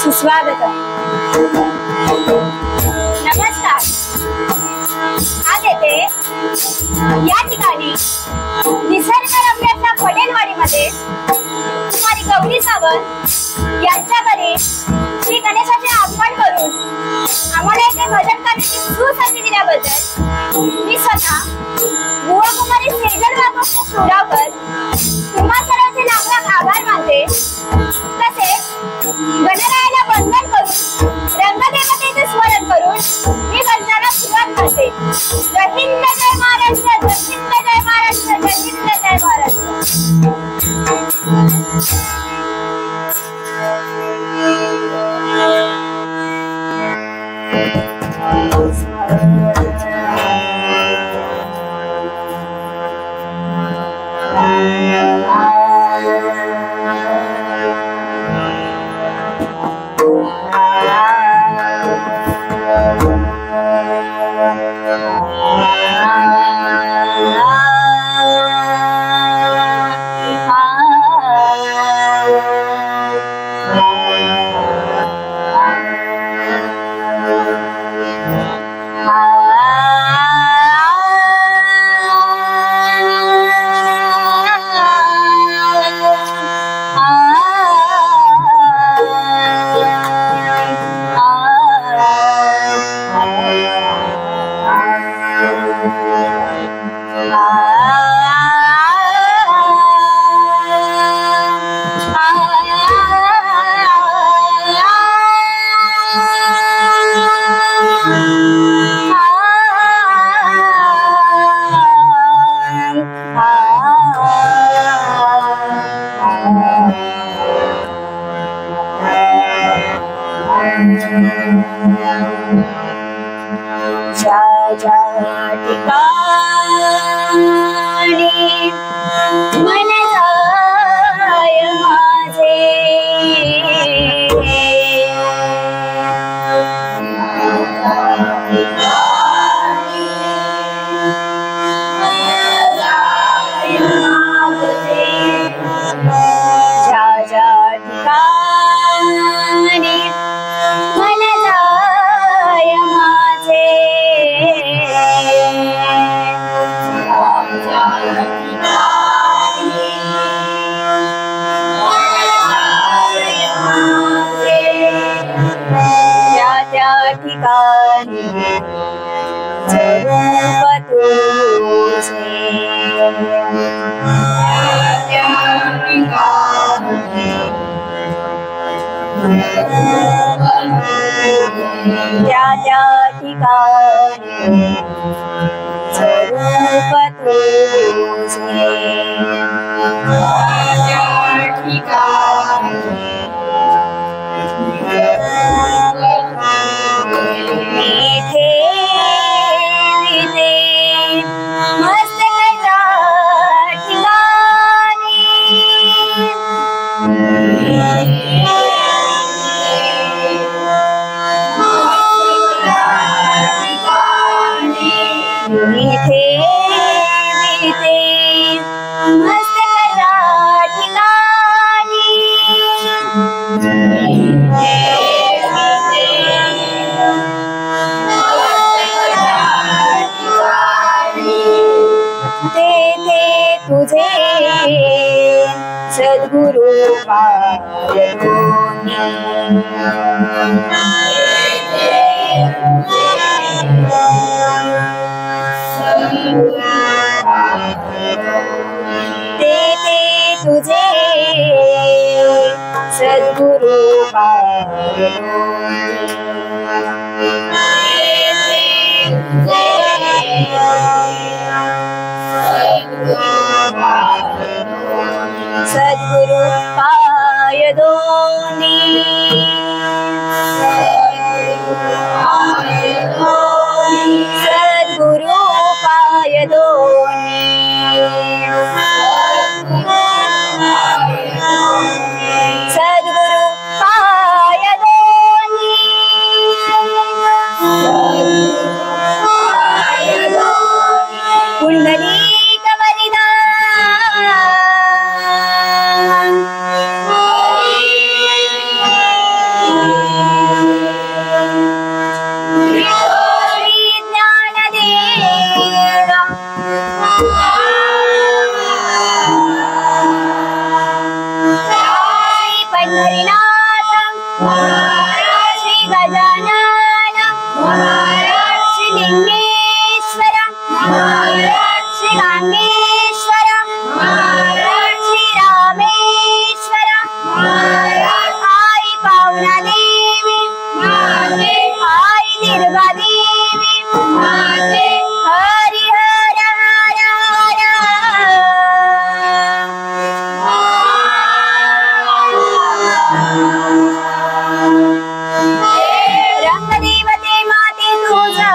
सुस्वागतम. नमस्कार. आज येथे या ठिकाणी निसर्गरम्य पटेलवाडीमध्ये कुमारी गौरी सावंत यांच्या घरी श्री गणेशाचे आगमन करून आम्हाला इथे भजन करण्याची सुसंधी दिल्याबद्दल मी स्वतः बुवा कुमारी सेजल वाघोषच्या सुरावर तुम्हा सर्वांचे लाख आभार मानते. तसेच गणरायाला वंदन करून रंगदेवतेचे स्मरण करून मी वंदनाला सुरुवात करते. जय हिंद जय महाराष्ट्र, जय हिंद जय महाराष्ट्र, जय हिंद जय महाराष्ट्र. स्वरूप तुझे त्या त्या ठिकाणी स्वरूप तुझे इथे मस्त कशा ठिकाणी इथे मस्त कशा ठिकाणी तेथे तुझे सद्गुरु तेथे तुझे सद्गुरु सद्गुरु पाय दोनी सद्गुरु पाय दोनी सद्गुरु पाय दोनी पुंडलीक वरदान पंढरीनाथ श्री गजानन श्री लिंगेश्वर श्री गांगेश्वर श्री रामेश्वर आई पावना देवी आई दुर्गा देवी हरि हर हर रंगदेवते माते तुझा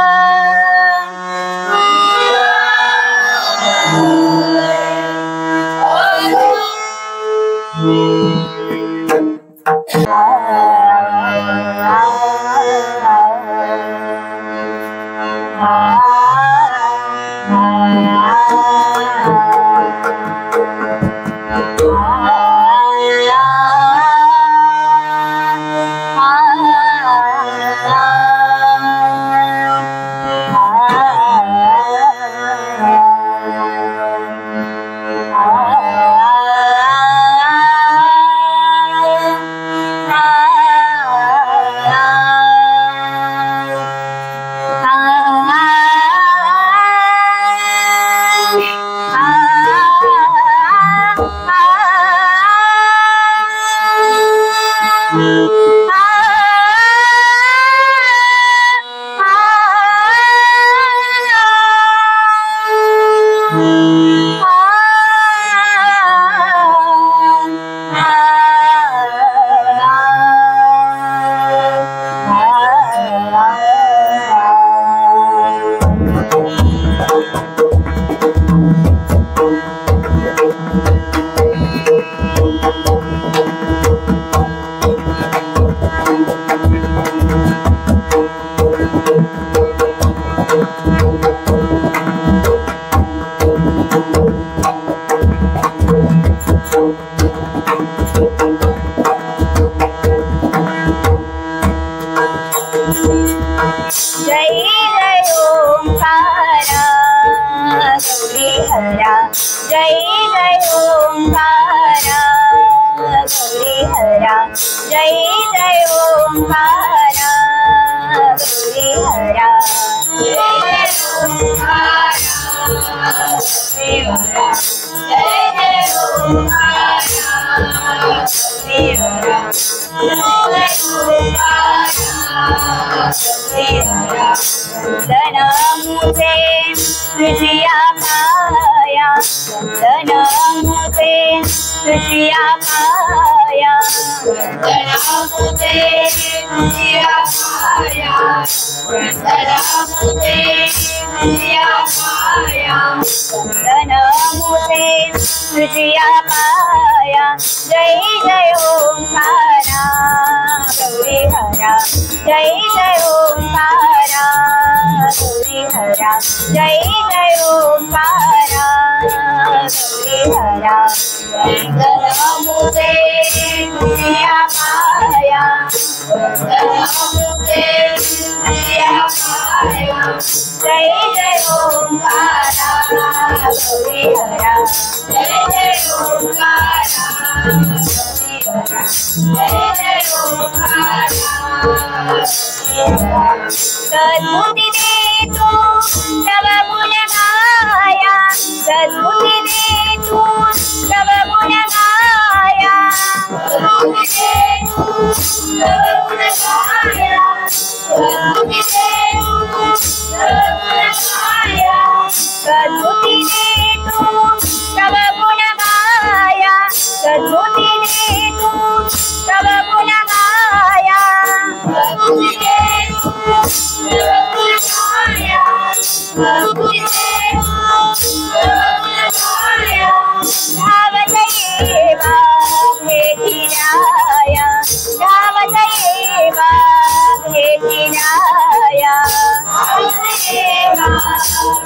जय जय ओंकारा गौरी हरा जय जय ओंकारा गौरी हरा जय जय ओंकारा गौरी हरा जय जय ओंकारा वंदन मुझे तुझिया पाया वंदन मुझे तुझिया पाया वंदन मुझे तुझिया पाया वंदन मुझे तुझिया पाया वंदन मुझे तुझिया पाया जय जय ओंकारा गौरी हरा जय जय ओंकारा गौरी हरा जय जय ओंकारा गौरी हरा वंदन मुझे तुझिया पाया वंदन मुझे तुझिया पाया जय जय ओंकारा गौरी हरा जय जय ओंकारा गौरी हरा जय जय ओंकारा सद्बुद्धि दे तू तव गुण गाया सद्बुद्धि दे तू तव गुण गाया सद्बुद्धि दे तू तव गुण गाया सद्बुद्धि दे तू तव गुण गाया सद्बुद्धि दे तू तव गुण गाया सद्बुद्धि दे तू तव गुण गाया सद्बुद्धि दे तू तव गुण गाया सद्बुद्धि दे तू तव गुण गाया धावतयेव भेटिराया धावतयेव भेटिराया धावतयेव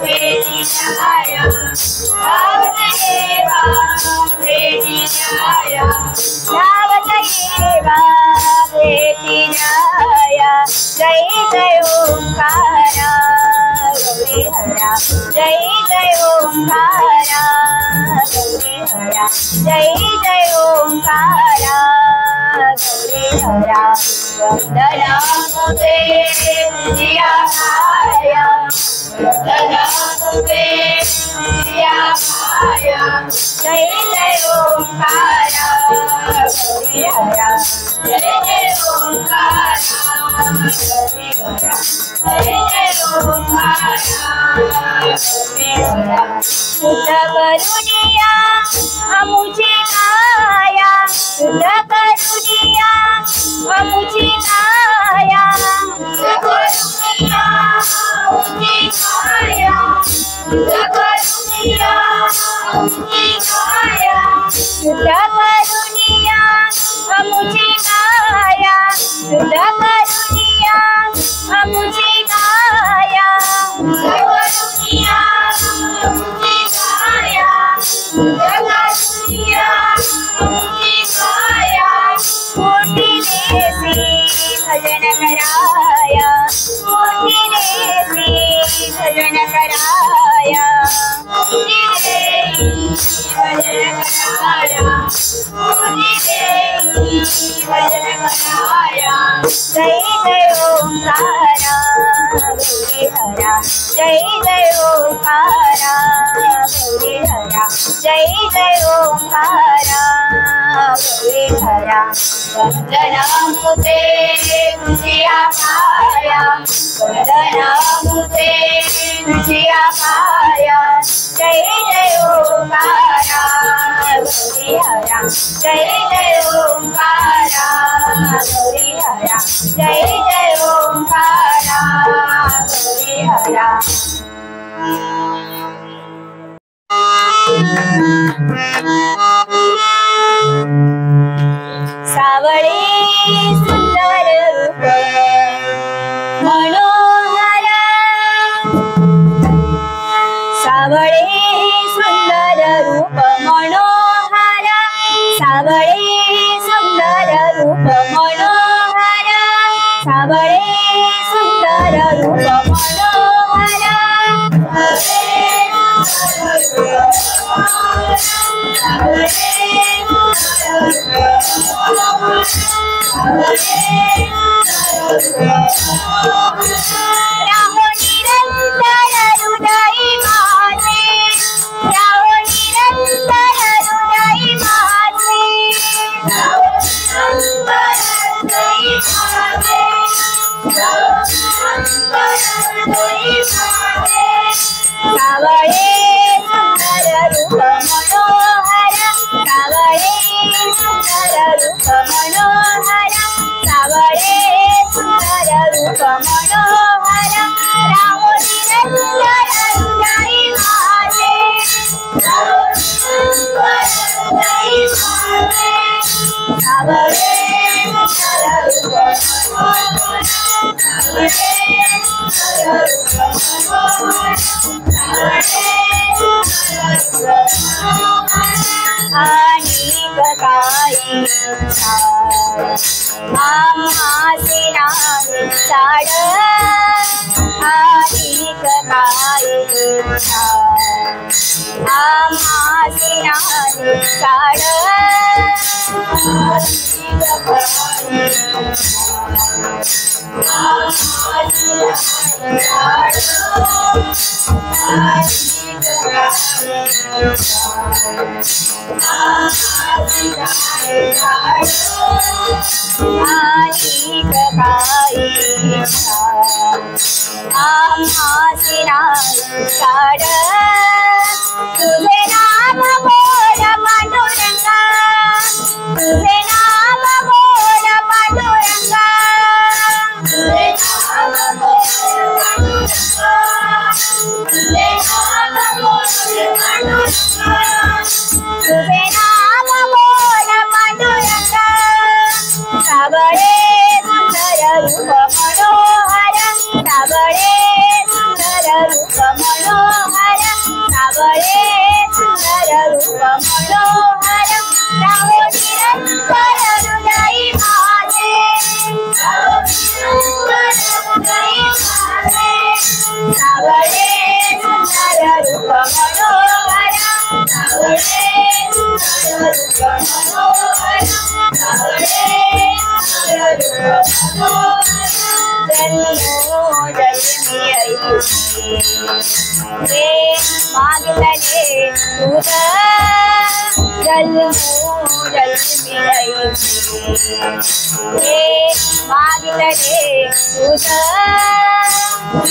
भेटिराया धावतयेव भेटिराया धावतयेव भेटिराया जय जय ओंकारा गौरी हरा जय जय ओंकारा गौरी हरा जय जय ओंकारा गौरी हरा वंदन मुझे तुझिया पाया वंदन मुझे तुझिया पाया जय जय ओंकारा गौरी हरा जय जय ओंकारा गौरी हरा जय जय ओंकारा गौरी हरा शुद्ध करुणिया अमुझे काया शुद्ध करुणिया अमुझे काया शुद्ध करुणिया अमुझे काया शुद्ध करुणिया अमुझे काया शुद्ध करुणिया अमुझे काया शुद्ध करुणिया अमुझे काया शुद्ध करुणिया अमुझे काया शुद्ध करुणिया अमुझे काया कोटि देसी भजन कराया कोटि देसी भजन कराया कोटि देसी भजन कराया कोटि देसी भजन कराया जय जय ओंकारा गौरी हरा जय जय ओंकारा गौरी हरा जय जय ओंकारा गौरी हरा वंदन मुझे तुझिया पाया वंदन मुझे तुझिया पाया जय जय ओंकारा गौरी हरा जय जय ओंकारा गौरी हरा जय जय ओंकारा गौरी हरा सावळे सुंदर रूप मनोहर सावळे सुंदर रूप मनोहर सावळे सुंदर रूप मनोहर सावळे सुंदर रूप मनोहर सावळे राहो निरंतर हृदयी माझे, राहो निरंतर हृदयी माझे, सावळे सुंदर रूप मनोहर, सावळे सुंदर रूप मनोहर, सावळे सुंदर रूप मनोहर, राहो निरंतर हृदयी माझे, राहो निरंतर हृदयी माझे, सावळे सुंदर रूप मनोहर, सावळे सुंदर रूप मनोहर, अनेक काही आम्हासी नाही साड, अनेक काही आम्हासी नाही साड, अनेक काही आम्हासी नाही साड, तुझे नाम बोल पांडुरंगा, तुझे नाम बोल पांडुरंगा, तुझे नाम बोल पांडुरंगा, तुझे नाम बोल पांडुरंगा, तुझे नाम बोल पांडुरंगा, सावळे सुंदर रूप मनोहर, सावळे सुंदर रूप मनोहर, सावळे सुंदर रूप मनोहर, राहो निरंतर हृदयी माझे, राहो निरंतर हृदयी माझे, सावळे सुंदर रूप मनोहर, सावळे सुंदर रूप मनोहर, सावळे सुंदर रूप मनोहर, जन्मोजन्मी ऐसे हे मागले तुझ, जन्मोजन्मी ऐसे हे मागले तुझ,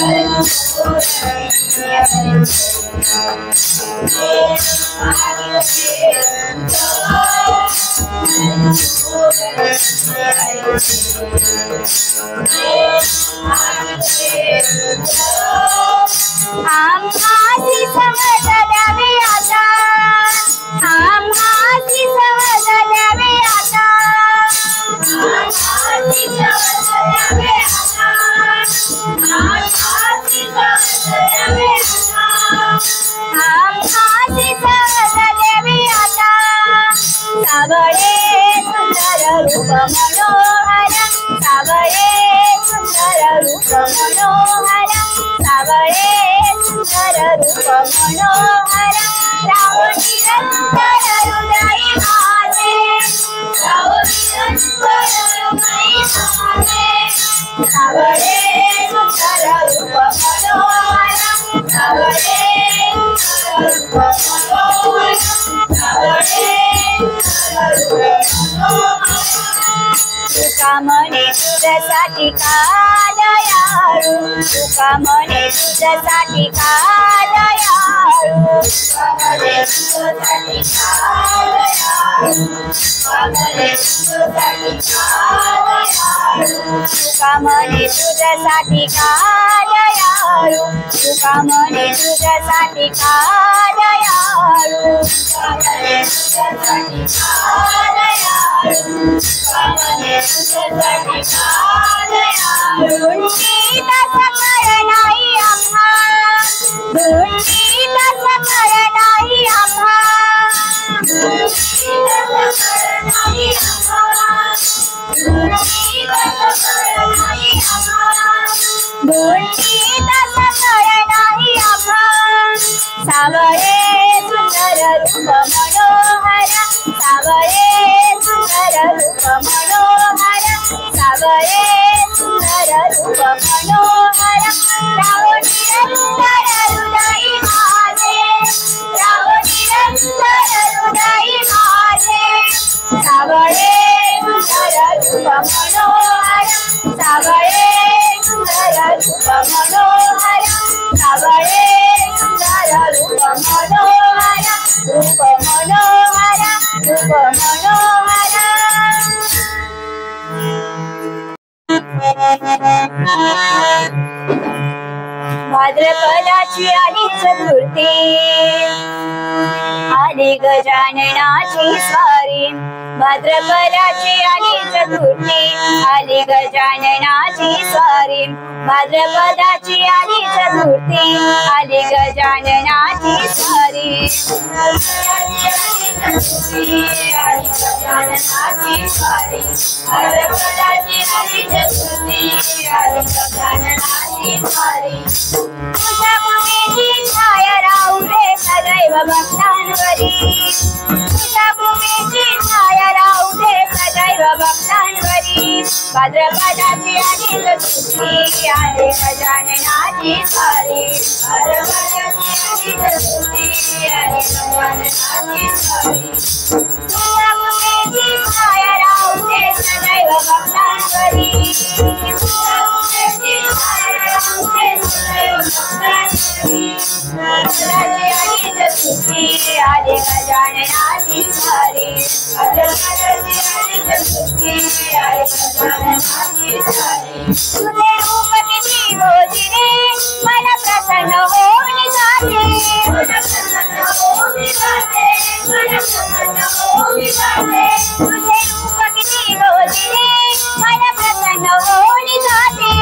जन्मोजन्मी आम्हासी समज द्यावे आता, आम्हासी समज द्यावे आता, आम्हासी समज द्यावे आता, आम्हासी समज द्यावे आता, आम्हासी समज द्यावे आता, सावळे सुंदर रूप मनोहर, सावळे सुंदर रूप मनोहर, सावळे सुंदर रूप मनोहर, राहो निरंतर हृदयी माझे, राहो निरंतर हृदयी माझे, सावळे सुंदर रूप मनोहर, सावळे सुंदर रूप मनोहर, सावळे सुंदर रूप मनोहर, तुका म्हणे तुझ्यासाठी का दयाळू, तुका म्हणे तुझ्यासाठी का दयाळू, तुका म्हणे तुझ्यासाठी का दयाळू, तुका म्हणे तुझ्यासाठी का दयाळू, तुका म्हणे तुझ्यासाठी का दयाळू, तुका म्हणे तुझ्यासाठी का दयाळू, तुका म्हणे तुझ्यासाठी का दयाळू, तुका म्हणे तुझ्यासाठी का दयाळू, धुंडीचा सकळ नाही आम्हा, धुंडीचा सकळ नाही आम्हा, धुंडीचा सकळ नाही आम्हा, धुंडीचा सकळ नाही आम्हा, धुंडीचा सकळ नाही आम्हा, सावळे सुंदर रूप मनोहर, सावळे सुंदर रूप मनोहर, सावळे सुंदर रूप मनोहर सावळे सुंदर रूप मनोहर रूप मनोहर रूप मनोहर भाद्रपदाची आली चतुर्थी आली गजाननाची स्वारी भाद्रपदाची आली चतुर्थी आली गजाननाची स्वारी भाद्रपदाची आली चतुर्थी आली गजाननाची स्वारी तुझ्या भूमीची छाया राहू दे सदैव भक्तांवरी तुझ्या भूमीची छाया राहू दे सदैव भक्तांवरी भाद्रपदाची आली चतुर्थी आली गजाननाची स्वारी भाद्रपदाची आली चतुर्थी आली गजाननाची स्वारी तुझ्या भूमीची छाया राहू दे सदैव भक्तांवरी आली गजाननाची स्वारी तुझे रूप किती रोजिने मन प्रसन्न होऊन जाते तुझे रूप किती रोजिने मन प्रसन्न होऊन जाते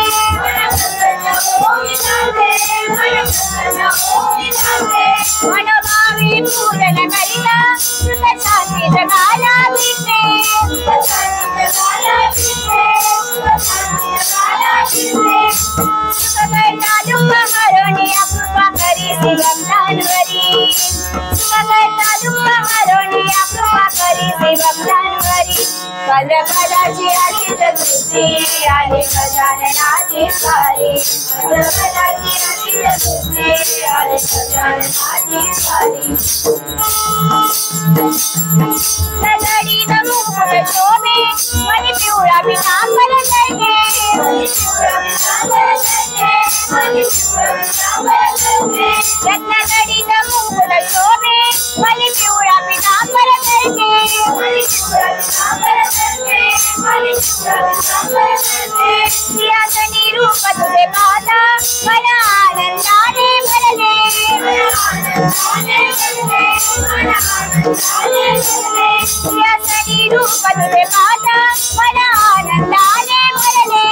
मनोभावी पूर्ण करिता सुखशांती जगाला मिळते सुखकर्ता दुःख हरणी कृपा करी भक्तांवरी सुखकर्ता दुःख हरणी कृपा करी भक्तांवरी भाद्रपदाची आली चतुर्थी आली गजाननाची स्वारी भाद्रपदाची आली चतुर्थी आली गजाननाची स्वारी सदरीत मुकुट शोभे मनी पिवळा पितांबर जळके रत्नजडित मुकुट शोभे मनी पिवळा पितांबर जळके सिंहासनी रूप तुझे पाहता मला आनंदाने भरले सिंहासनी रूप तुझे पाहता मला आनंदाने भरले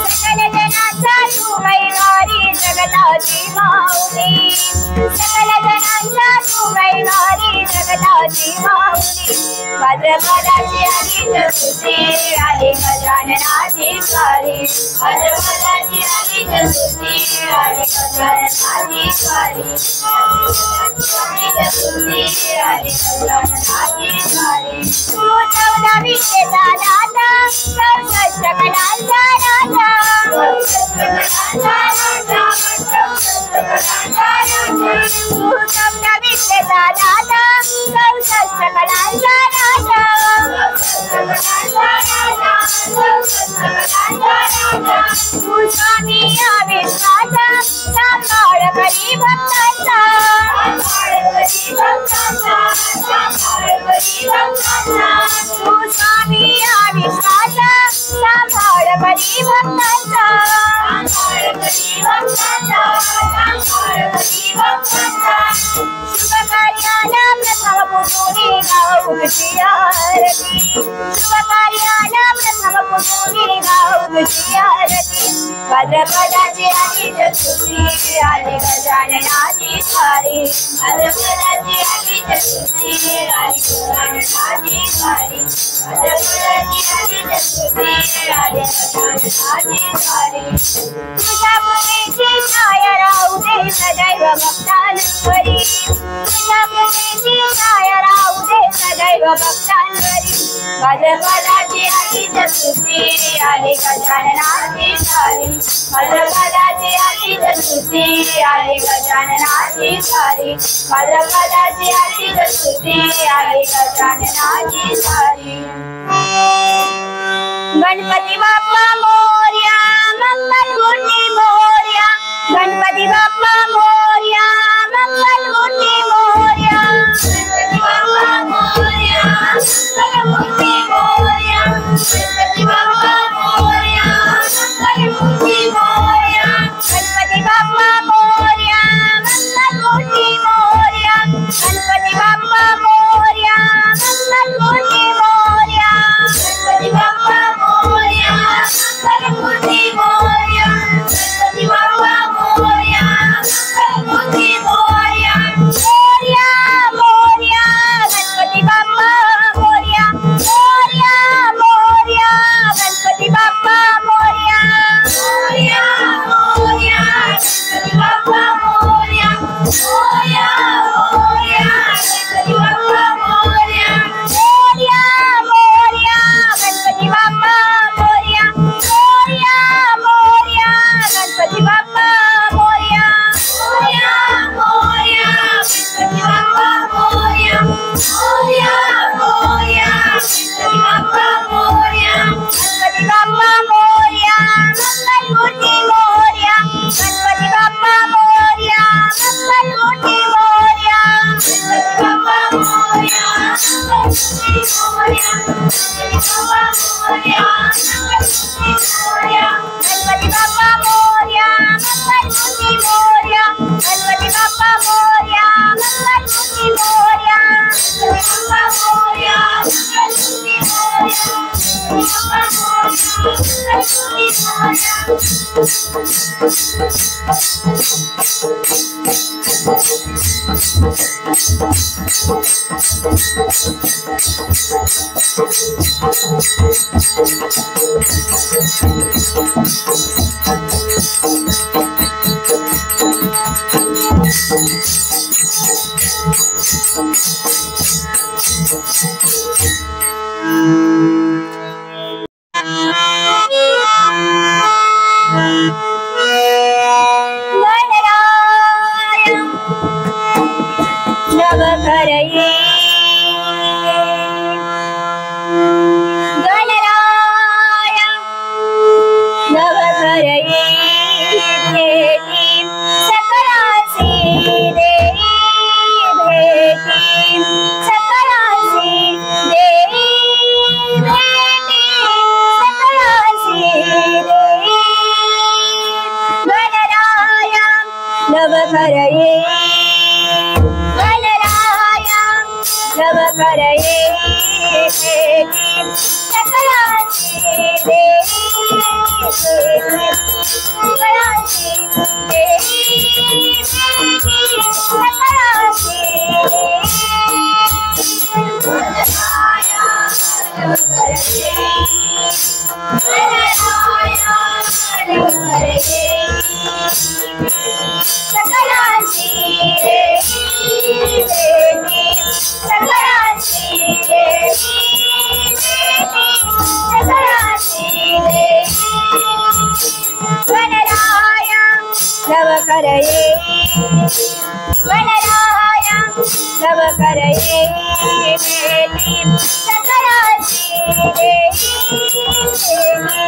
सकल जनाचा तू वैवारी जगताची माऊली सकल जनाचा तू वैवारी जगताची माऊली भाद्रपदाची आली चतुर्थी आली गजाननाची स्वारी भाद्रपदाची आली चतुर्थी आली गजाननाची स्वारी चतुर्थी आली गजाननाची स्वारी तू 14 विद्येचा दाता 64 कलांचा राजा तू 14 विद्येचा दाता 64 कलांचा राजा तू स्वामी अविश्वासा सांभाळ करी भक्तांचा तू स्वामी अविश्वासा सांभाळ करी भक्तांचा शुभ कार्याला प्रथम पुजूनी गाऊ तुझी आरती शुभ कार्याला प्रथम पुजूनी गाऊ तुझी आरती भाद्रपदाची आली चतुर्थी आली गजाननाची स्वारी भाद्रपदाची आली चतुर्थी आली गजाननाची स्वारी भाद्रपदाची आली चतुर्थी आली गजाननाची स्वारी तुझ्या भूमीची छाया राहू दे सदैव भक्तांवरी तुझ्या भूमीची छाया राहू दे सदैव भक्तांवरी भाद्रपदाची आलीच स्तुती आली गजाननाची सारी भाद्रपदाची आलीच स्तुती आली गजाननाची सारी भाद्रपदाची आलीच स्तुती आली गजाननाची सारी गणपती बाप्पा मोरया मंगलमूर्ती मोरया गणपती बाप्पा मोरया मंगलमूर्ती मोरया गणपती बाप्पा मोरया मंगलमूर्ती मोरया गणपती बाप्पा मोरया मंगलमूर्ती मोरया गणपती बाप्पा मोरया मंगलमूर्ती मोरया गणपती बाप्पा मोरया मंगलमूर्ती मोरया गणपती बाप्पा मोरया मंगलमूर्ती मोरया गणपती बाप्पा मोरया मंगलमूर्ती मोरया मोरया मोरया गणपती बाप्पा मोरया मोरया मोरया गणपती बाप्पा मोरया मोरया मोरया गणपती बाप्पा मोरया मोरया मोरया गणपती बाप्पा मोरया मोरया मोरया गणपती बाप्पा मोरया मोरया मोरया गणपती बाप्पा मोरया मोरया मोरया गणपती बाप्पा मोरया मोरया मोरया गणपती बाप्पा मोरया गणपती बाप्पा मोरया मंगलमूर्ती मोरया गणपती बाप्पा मोरया मंगलमूर्ती मोरया गणपती बाप्पा मोरया मंगलमूर्ती मोरया गणपती बाप्पा मोरया मंगलमूर्ती मोरया गणपती बाप्पा मोरया मंगलमूर्ती मोरया गणपती बाप्पा मोरया मंगलमूर्ती मोरया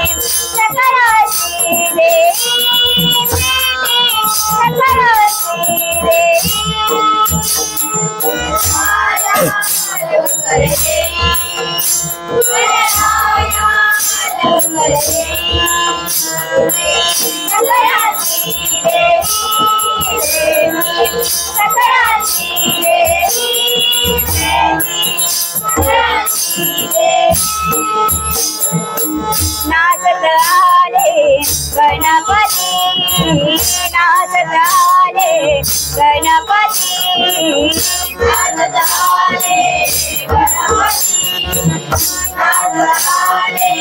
गणपती बाप्पा मोरया मंगलमूर्ती मोरया गणपती बाप्पा नाचत आले गणपती, नाचत आले गणपती, नाचत आले गणपती, नाचत आले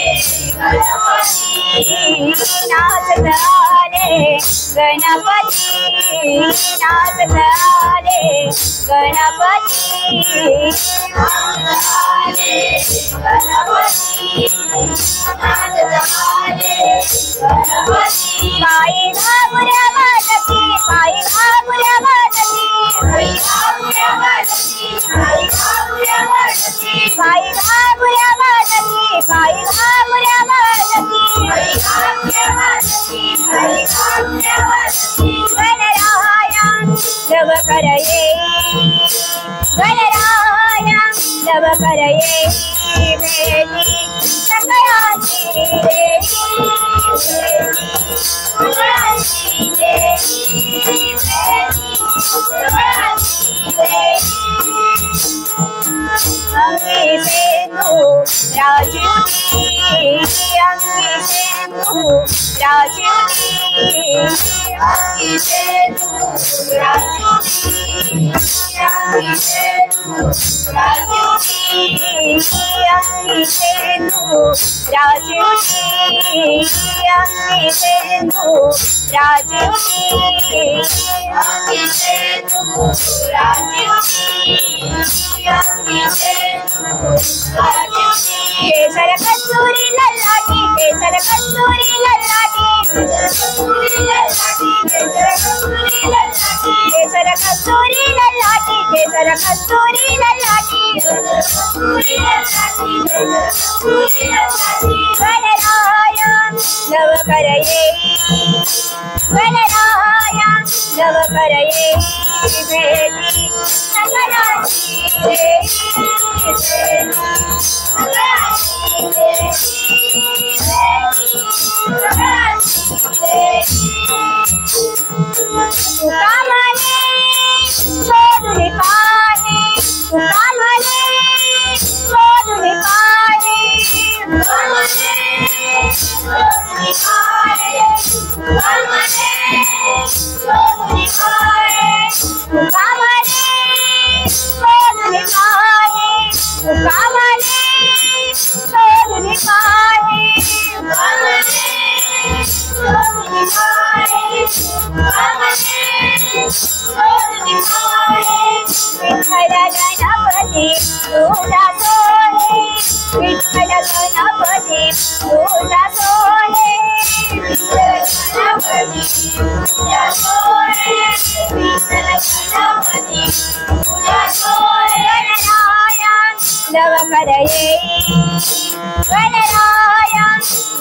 गणपती, नाचत आले गणपती नाचत आले गणपती पायी घागुऱ्या वाजती पायी घागुऱ्या वाजती पायी घागुऱ्या वाजती पायी घागुऱ्या वाजती पायी घागुऱ्या वाजती पायी घागुऱ्या वाजती पायी घागुऱ्या वाजती पायी घागुऱ्या वाजती गणराया लव कर येई गणराया लव कर येई भेटी सकळाची देवी सकळाची देवी भेटी सकळाची देवी अंगी सेंदू राजुनी अंगी सेंदू राजुनी अंगी सेंदू राजुनी अंगी सेंदू राजुनी अंगी सेंदू राजुनी अंगी सेंदू राजुनी अंगी सेंदू राजुनी केसर कस्तूरी ललाटी केसर कस्तूरी ललाटी केसर कस्तूरी ललाटी केसर कस्तूरी ललाटी गणराया लव कर येई गणराया लव कर येई भेटी सकळाची देवी सकळाची देवी तुका म्हणे शोधून पाहे तुका म्हणे शोधून पाहे तुका म्हणे शोधून पाहे तुका म्हणे शोधून पाहे तुका म्हणे शोधून पाहे तुका म्हणे शोधून पाहे तुका म्हणे शोधून पाहे तुका म्हणे शोधून पाहे विठ्ठल गणपती तुझा सोहे विठ्ठल गणपती तुझा सोहे विठ्ठल गणपती तुझा सोहे विठ्ठल गणपती तुझा सोहे गणराया लव कर येई गणराया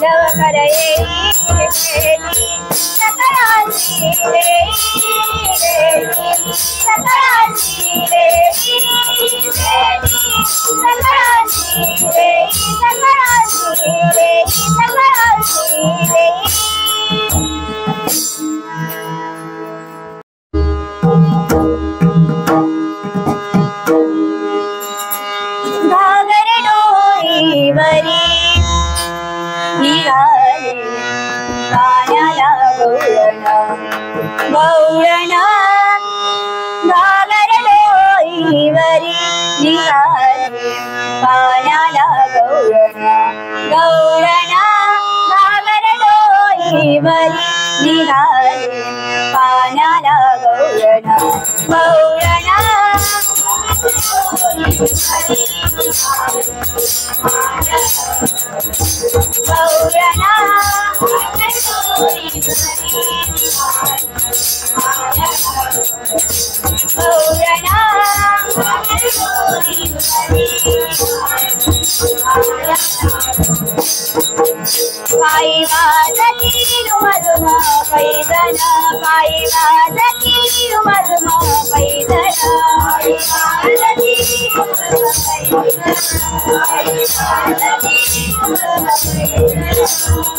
लव कर येई भेटी सकळाची देवी सकळाची देवी भेटी सकळाची देवी सकळाची देवी सकळाची देवी घागर डोईवरी निघाले पाण्याला गवळण गवळण घागर डोईवरी निघाले पाण्याला गवळण गवळण घागर डोईवरी निघाले पाण्याला गवळण गवळण गौरणा पायी वाजती रुमझुम पैदल पायी वाजती रुमझुम पैदल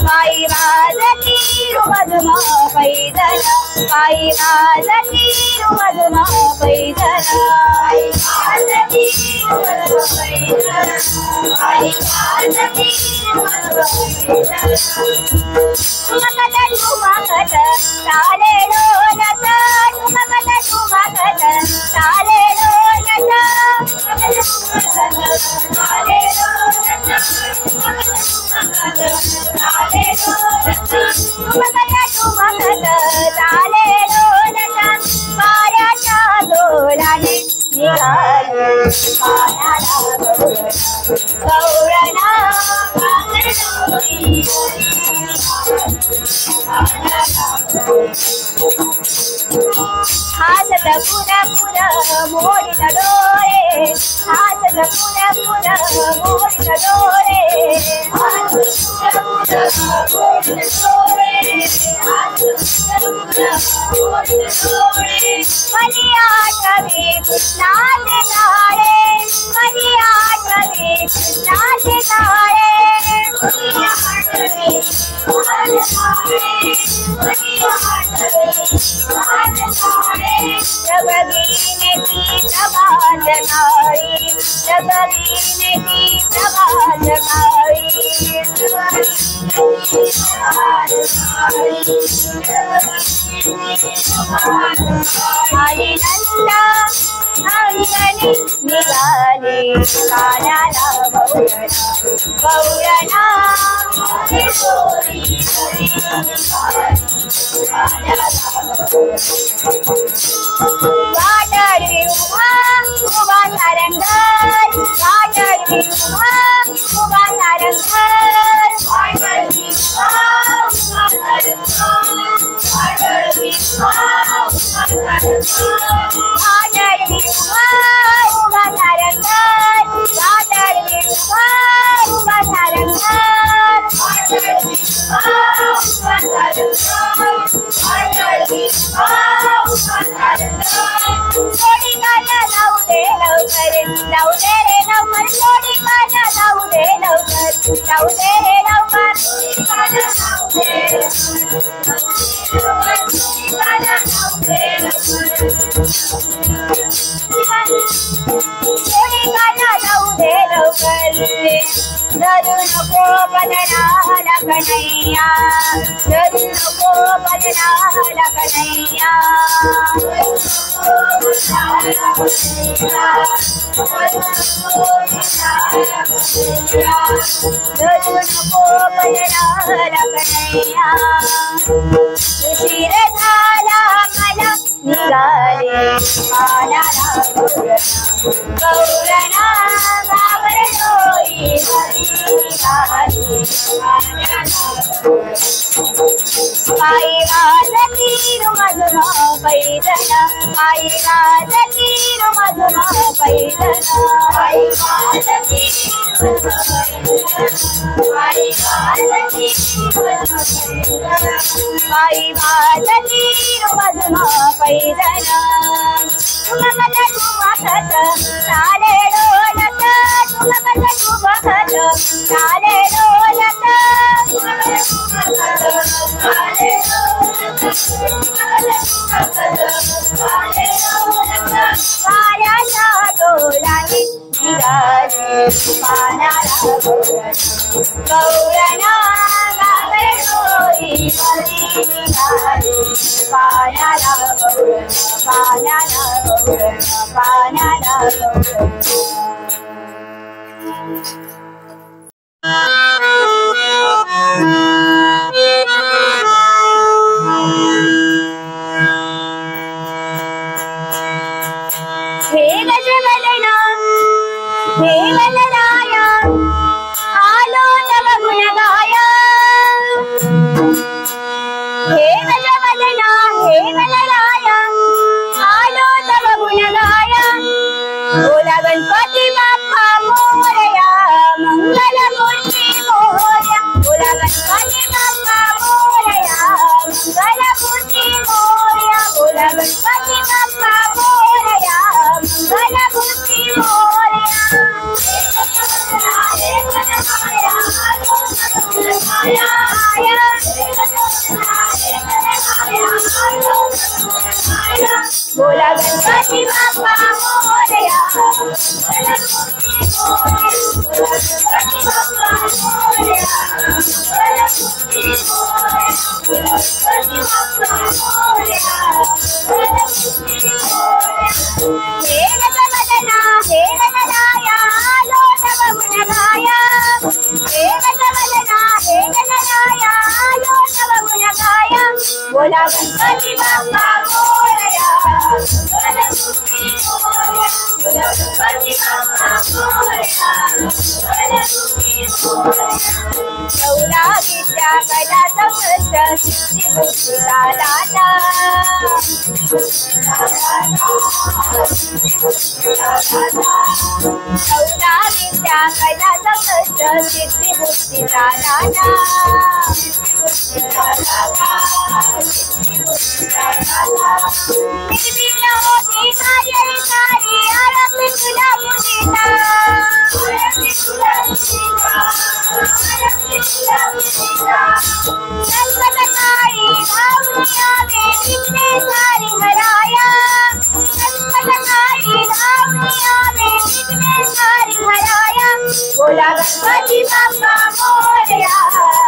पायी वाजती रुमझुम पैदल पायी वाजती रुमझुम पैदल ठुमकत चाले डोलत ठुमकत ठुमकत चाले डोलत चाले डोलत हासत पुरा पुरा मोडित डोळे हासत पुरा पुरा मोडित डोळे मनी आठवे कृष्णाचे काळे मनी आठवे कृष्णाचे काळे जगवीने ती प्रभात काळी जगवीने ती प्रभात काळी हरी नंदा अंगणी निघाले कानाला गौरणा वाटडवी उभा उभा सारंगार वाटडवी उभा उभा सारंगार वाटडवी उभा सारंगार वाटडवी उभा सारंगार सोडी काना लावू दे लवकर लावू दे रे लवकर सोडी काना लावू दे लवकर लावू दे रे लवकर सोडी काना लावू दे लवकर धरू नको पदराला कन्हैया धरू नको पदराला कन्हैया धरू नको पदराला कन्हैया उशीर झाला मला निघाले कानाला गौरणा पायी वाजती रुमधुर पैदल पायी वाजती रुमधुर पैदल पायी वाजती रुमधुर पैदल तुमकत तुमकत चाले डोलत तुमकत तुमकत चाले डोलत पायाच्या डोलाने निघाले पानाला गौरणा गावडोळी निघाले पानाला पानाला पानाला हे गजवदना हे वनराया आलो तव गुणगाया हे गजवदना हे वनराया आलो तव गुणगाया बोला गणपती बाप्पा मोरया मंगलमूर्ती मोरया बोला गणपती बाप्पा मोरया मंगलमूर्ती मोरया बोला गणपती बाप्पा मोरया मंगलमूर्ती मोरया बोला गणपती बाप्पा मोरया हे गजवदना हे गणराया आलो तव गुणगाया हे गजवदना हे गणराया आलो तव गुणगाया बोला गणपती बाप्पा मोरया बोला गौरा विद्या कला समस्त सिद्धिबुद्धिदा दाता गौरा विद्या कला समस्त सिद्धिबुद्धिदा दाता निर्विघ्न होती कार्य आरंभ तुला पूजिता संकटकाळी धावून यावे विघ्नेश्वरी हराया संकटकाळी धावून यावे विघ्नेश्वरी हराया बोला गणपती बाप्पा मोरया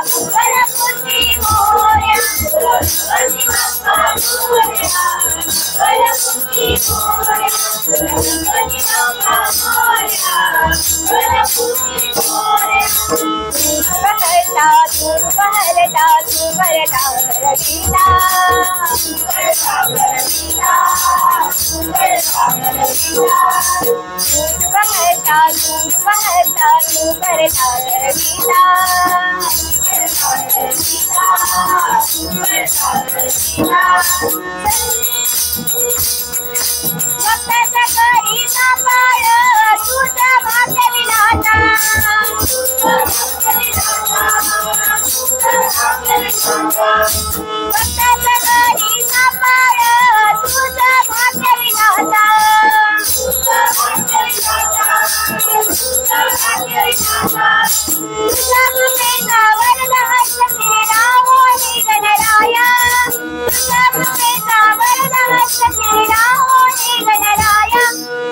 गणपती मोरया गणपती बाप्पा मोरया गणपती मोरया गणपती बाप्पा मोरया गणपती मोरया तू करता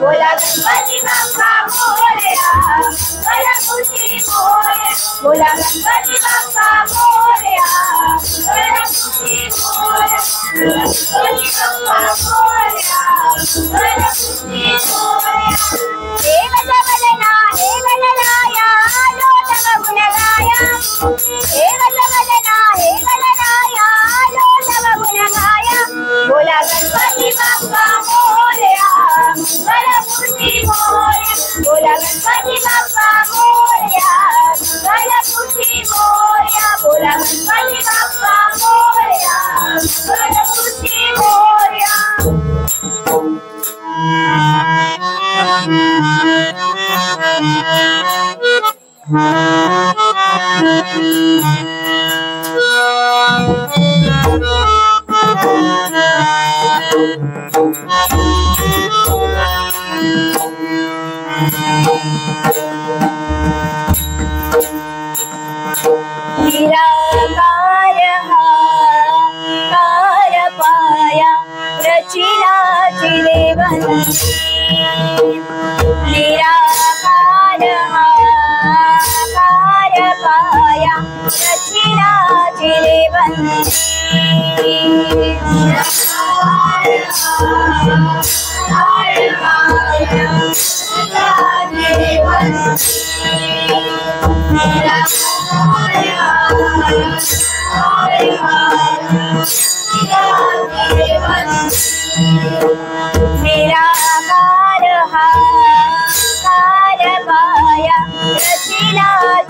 बोला गणपती बाप्पा मोरया गणपती मोरया बोला गणपती बाप्पा मोरया गणपती मोरया गणपती बाप्पा मोरया गणपती मोरया देव जगदना हे गणराया आलो तव गुणगाया देव जगदना हे गणराया आलो तव गुणगाया बोला गणपती बाप्पा मोरया गणपती मोरया बोला गणपती बाप्पा मोरया गणपती मोरया बोला गणपती बाप्पा मोरया गणपती मोरया निराकार कार पाया रचिला चिरेवन निराकार कार पाया रचिला चिरेवन निराकार कार पाया रचिला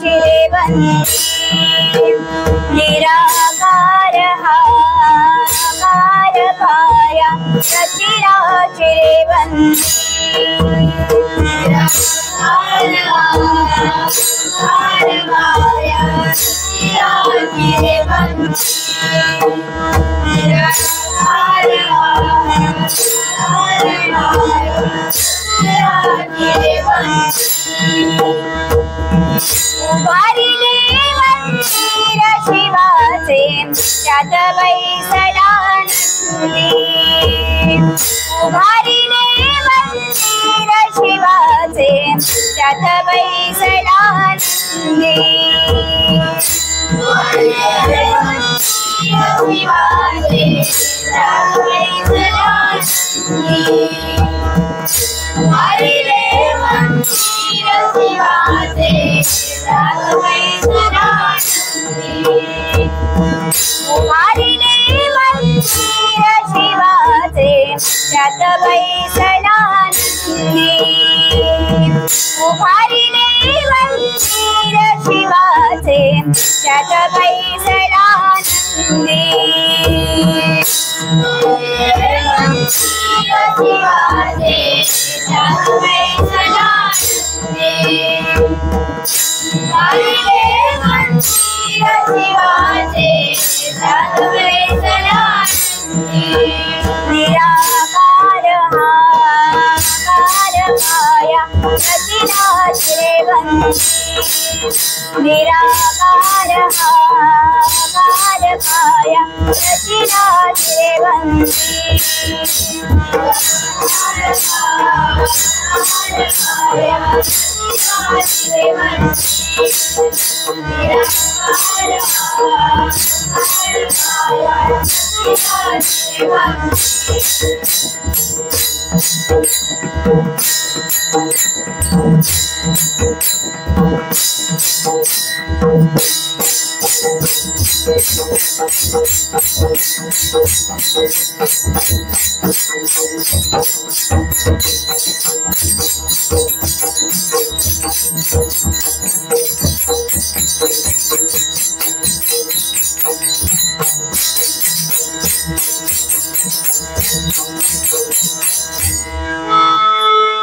चिरेवन निराकार कार पाया रचिला चिरेवन उभारिले मंदिर शिवाचे त्यात बैसडानंदी उभारिले मंदिर शिवाचे त्यात बैसडानंदी उभारिले मंदिर शिवाचे त्यात बैसडानंदी उभारिले मंदिर शिवाचे त्यात बैसडानंदी उभारिले मंदिर शिवाचे त्यात बैसडानंदी उभारिले मंदिर शिवाचे त्यात बैसलानंदी शिवाचे त्यात बैसलानंदी उभारिले मंदिर शिवाचे त्यात बैसलानंदी निराकार हाकार माया रचिना श्रेवंती निराकार हाकार माया रचिना श्रेवंती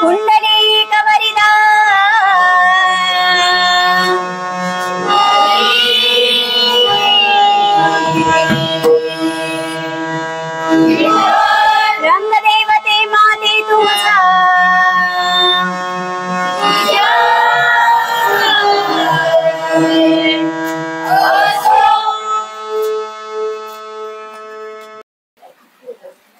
पुंडलीक वरिदा रंगदेवते माते तुझा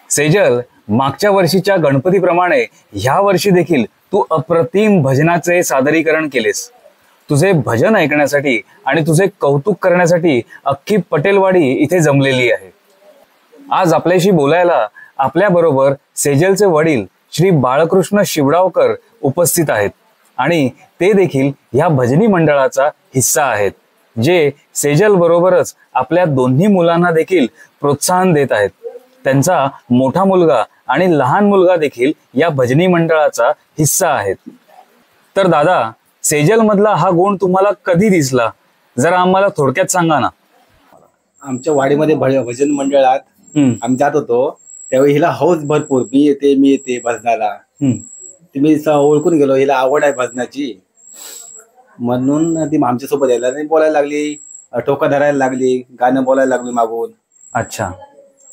सेजल, मागच्या वर्षीच्या गणपतीप्रमाणे ह्या वर्षी देखील तू अप्रतिम भजनाचे सादरीकरण केलेस. तुझे भजन ऐकण्यासाठी आणि तुझे कौतुक करण्यासाठी अख्खी पटेलवाडी इथे जमलेली आहे. आज आपल्याशी बोलायला आपल्या बरोबर सेजलचे वडील श्री बाळकृष्ण शिवडावकर उपस्थित आहेत आणि ते देखील ह्या भजनी मंडळाचा हिस्सा आहेत, जे सेजल बरोबरच आपल्या दोन्ही मुलांना देखील प्रोत्साहन देत आहेत. त्यांचा मोठा मुलगा आणि लहान मुलगा देखील या भजनी मंडळाचा हिस्सा आहेत. तर दादा, सेजल मधला हा गुण तुम्हाला कधी दिसला, जरा आम्हाला थोडक्यात सांगा ना. आमच्या वाडीमध्ये भजन मंडळात आम्ही जात होतो त्यावेळी हिला हौस भरपूर, मी येते भजनाला. मी ओळखून गेलो हिला आवड आहे भजनाची, म्हणून ती आमच्यासोबत यायला नाही, बोलायला लागली, ठोका धरायला लागली, गाणं बोलायला लागली मागून. अच्छा,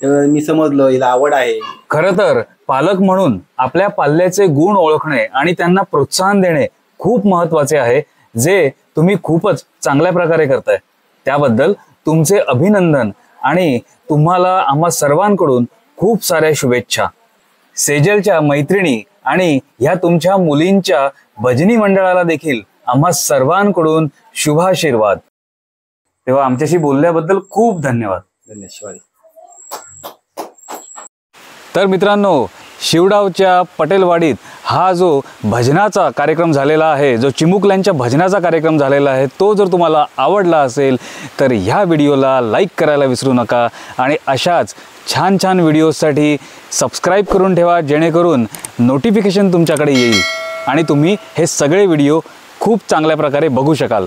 त्यावेळी मी समजलो हिला आवड आहे. खरं तर पालक म्हणून आपल्या पाल्याचे गुण ओळखणे आणि त्यांना प्रोत्साहन देणे खूप महत्वाचे आहे, जे तुम्ही खूपच चांगल्या प्रकारे करताय. त्याबद्दल तुमचे अभिनंदन आणि तुम्हाला आम्हा सर्वांकडून खूप साऱ्या शुभेच्छा. सेजलच्या मैत्रिणी आणि ह्या तुमच्या मुलींच्या भजनी मंडळाला देखील आम्हा सर्वांकडून शुभाशीर्वाद. तेव्हा आमच्याशी बोलल्याबद्दल खूप धन्यवाद. धन्यवाद. तर मित्रांनो, शिवडावच्या पटेलवाडीत हा जो भजनाचा कार्यक्रम झालेला आहे, जो चिमुकल्यांच्या भजनाचा कार्यक्रम झालेला आहे, तो जर तुम्हाला आवडला असेल तर ह्या व्हिडिओला लाईक करायला विसरू नका आणि अशाच छान छान व्हिडिओसाठी सबस्क्राईब करून ठेवा, जेणेकरून नोटिफिकेशन तुमच्याकडे येईल आणि तुम्ही हे सगळे व्हिडिओ खूप चांगल्या प्रकारे बघू शकाल.